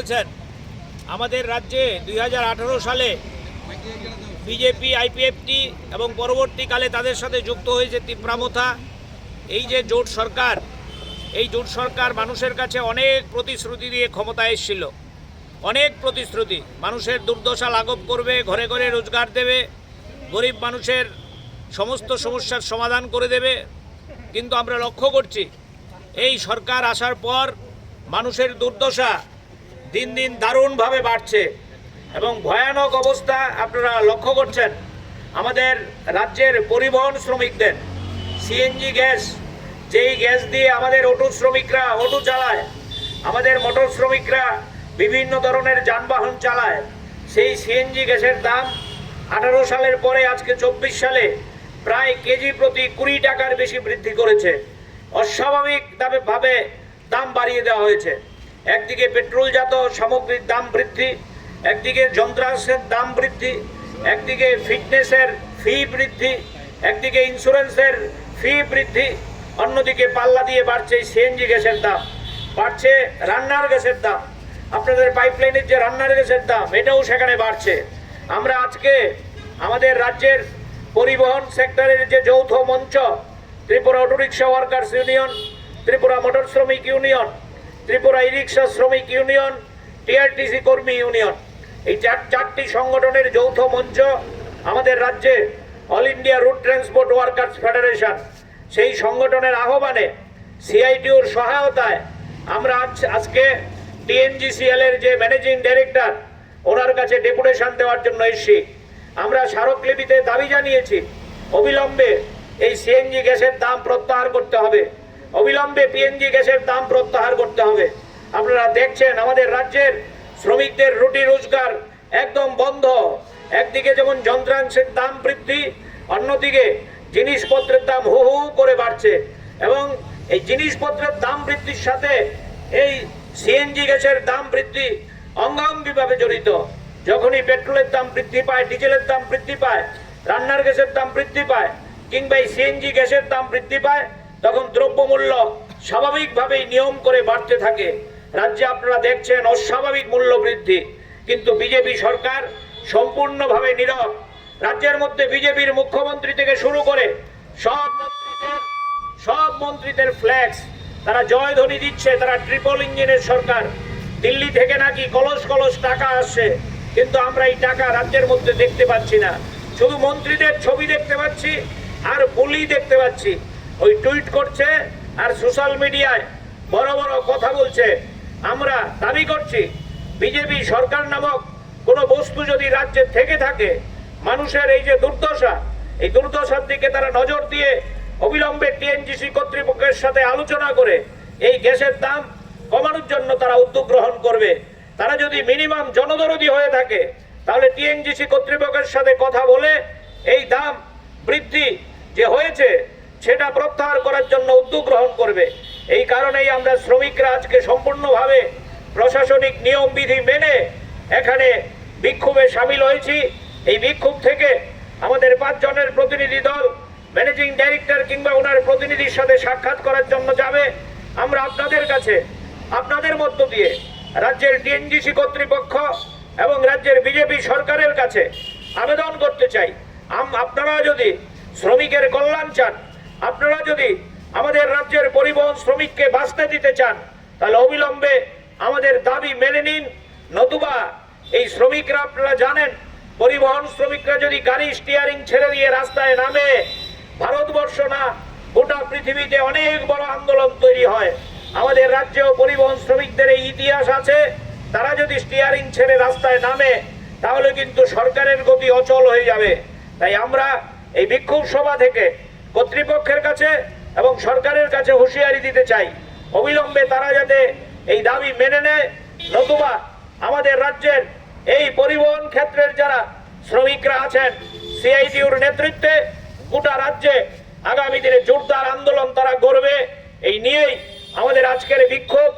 করেছেন, আমাদের রাজ্যে 2018 সালে বিজেপি, আইপিএফটি এবং পরবর্তীকালে তাদের সাথে যুক্ত হয়েছে তিপ্রামথা। এই যে জোট সরকার, এই জোট সরকার মানুষের কাছে অনেক প্রতিশ্রুতি দিয়ে ক্ষমতায় এসেছিল। অনেক প্রতিশ্রুতি, মানুষের দুর্দশা লাঘব করবে, ঘরে ঘরে রোজগার দেবে, গরিব মানুষের সমস্ত সমস্যার সমাধান করে দেবে। কিন্তু আমরা লক্ষ্য করছি এই সরকার আসার পর মানুষের দুর্দশা দিন দিন দারুণভাবে বাড়ছে এবং ভয়ানক অবস্থা আপনারা লক্ষ্য করছেন। আমাদের রাজ্যের পরিবহন শ্রমিকদের সিএনজি গ্যাস, যেই গ্যাস দিয়ে আমাদের অটো শ্রমিকরা অটো চালায়, আমাদের মোটর শ্রমিকরা বিভিন্ন ধরনের যানবাহন চালায়, সেই সিএনজি গ্যাসের দাম 18 সালের পরে আজকে 24 সালে প্রায় কেজি প্রতি 20 টাকার বেশি বৃদ্ধি করেছে। অস্বাভাবিকভাবে দাম বাড়িয়ে দেওয়া হয়েছে। একদিকে পেট্রোলজাত সামগ্রীর দাম বৃদ্ধি, একদিকে যন্ত্রাংশের দাম বৃদ্ধি, একদিকে ফিটনেসের ফি বৃদ্ধি, একদিকে ইন্স্যুরেন্সের ফি বৃদ্ধি, অন্যদিকে পাল্লা দিয়ে বাড়ছে সিএনজি গ্যাসের দাম, বাড়ছে রান্নার গ্যাসের দাম, আপনাদের পাইপলাইনের যে রান্নার গ্যাসের দাম এটাও সেখানে বাড়ছে। আমরা আজকে আমাদের রাজ্যের পরিবহন সেক্টরের যে যৌথ মঞ্চ, Tripura autorickshaw workers union, Tripura motor শ্রমিক ইউনিয়ন, ত্রিপুরা ই রিক্সা শ্রমিক ইউনিয়ন, টিআরটিসি কর্মী ইউনিয়ন, এই চারটি সংগঠনের যৌথ মঞ্চ আমাদের রাজ্যে all India route transport workers federation, সেই সংগঠনের আহ্বানে সিআইটিউর সহায়তায় আমরা আজকে টিএনজিসিএল এর যে ম্যানেজিং ডাইরেক্টর ওনার কাছে ডেপুটেশন দেওয়ার জন্য এসেছি। আমরা স্মারকলিপিতে দাবি জানিয়েছি অবিলম্বে এই সিএনজি গ্যাসের দাম প্রত্যাহার করতে হবে, অবিলম্বে পিএনজি গ্যাসের দাম প্রত্যাহার করতে হবে। আপনারা দেখছেন আমাদের রাজ্যের শ্রমিকদের রুটি রোজগার একদম বন্ধ। একদিকে যেমন যন্ত্রাংশের দাম বৃদ্ধি, অন্যদিকে জিনিসপত্রের দাম হু হু করে বাড়ছে এবং এই জিনিসপত্রের দাম বৃদ্ধির সাথে এই সিএনজি গ্যাসের দাম বৃদ্ধি অঙ্গাঙ্গিভাবে জড়িত। যখনই পেট্রোলের দাম বৃদ্ধি পায়, ডিজেলের দাম বৃদ্ধি পায়, রান্নার গ্যাসের দাম বৃদ্ধি পায় কিংবা এই সিএনজি গ্যাসের দাম বৃদ্ধি পায়, তখন দ্রব্যমূল্য স্বাভাবিকভাবেই নিয়ম করে বাড়তে থাকে। রাজ্যে আপনারা দেখছেন অস্বাভাবিক মূল্য বৃদ্ধি, কিন্তু বিজেপি সরকার সম্পূর্ণভাবে নীরব। রাজ্যের মধ্যে বিজেপির মুখ্যমন্ত্রী থেকে শুরু করে সব মন্ত্রীদের ফ্ল্যাক্স, তারা জয়ধ্বনি দিচ্ছে তারা ট্রিপল ইঞ্জিনের সরকার। দিল্লি থেকে নাকি কলস কলস টাকা আসছে, কিন্তু আমরা এই টাকা রাজ্যের মধ্যে দেখতে পাচ্ছি না। শুধু মন্ত্রীদের ছবি দেখতে পাচ্ছি আর বুলি দেখতে পাচ্ছি, ওই টুইট করছে আর সোশ্যাল মিডিয়ায় বড় বড় কথা বলছে। আমরা দাবি করছি বিজেপি সরকার নামক কোনো বস্তু যদি রাজ্যে থেকে থাকে, মানুষের এই যে দুর্দশা, এই দুর্দশার দিকে তারা নজর দিয়ে অবিলম্বে টিএনজিসি কর্তৃপক্ষের সাথে আলোচনা করে এই গ্যাসের দাম কমানোর জন্য তারা উদ্যোগ গ্রহণ করবে। তারা যদি মিনিমাম জনদরদি হয়ে থাকে তাহলে টিএনজিসি কর্তৃপক্ষের সাথে কথা বলে এই দাম বৃদ্ধি যে হয়েছে সেটা প্রত্যাহার করার জন্য উদ্যোগ গ্রহণ করবে। এই কারণেই আমরা শ্রমিকরা আজকে সম্পূর্ণভাবে প্রশাসনিক নিয়মবিধি মেনে এখানে বিক্ষোভে সামিল হয়েছি। এই বিক্ষোভ থেকে আমাদের 5 জনের প্রতিনিধি দল ম্যানেজিং ডাইরেক্টর কিংবা ওনার প্রতিনিধির সাথে সাক্ষাৎ করার জন্য যাবে। আমরা আপনাদের কাছে, আপনাদের মধ্য দিয়ে রাজ্যের টিএনজিসি কর্তৃপক্ষ এবং রাজ্যের বিজেপি সরকারের কাছে আবেদন করতে চাই, আপনারা যদি শ্রমিকের কল্যাণ চান, আপনারা যদি আমাদের রাজ্যের পরিবহন শ্রমিককে বাঁচতে দিতে চান, তাহলে অবিলম্বে আমাদের দাবি মেনে নিন। নতুবা এই শ্রমিকরা, আপনারা জানেন পরিবহন শ্রমিকরা যদি গাড়ি স্টিয়ারিং ছেড়ে দিয়ে রাস্তায় নামে, ভারতবর্ষ না গোটা পৃথিবীতে অনেক বড় আন্দোলন তৈরি হয়। আমাদের রাজ্যেও পরিবহন শ্রমিকদের এই ইতিহাস আছে। তারা যদি স্টিয়ারিং ছেড়ে রাস্তায় নামে তাহলে কিন্তু সরকারের গতি অচল হয়ে যাবে। তাই আমরা এই বিক্ষোভ সভা থেকে কর্তৃপক্ষের কাছে এবং সরকারের কাছে হুঁশিয়ারি দিতে চাই, অবিলম্বে তারা যাতে এই দাবি মেনে নেয়। নতুবা আমাদের রাজ্যের এই পরিবহন ক্ষেত্রের যারা শ্রমিকরা আছেন, সিআইটিউর নেতৃত্বে গোটা রাজ্যে আগামী দিনে জোরদার আন্দোলন তারা করবে। এই নিয়েই আমাদের আজকের বিক্ষোভ।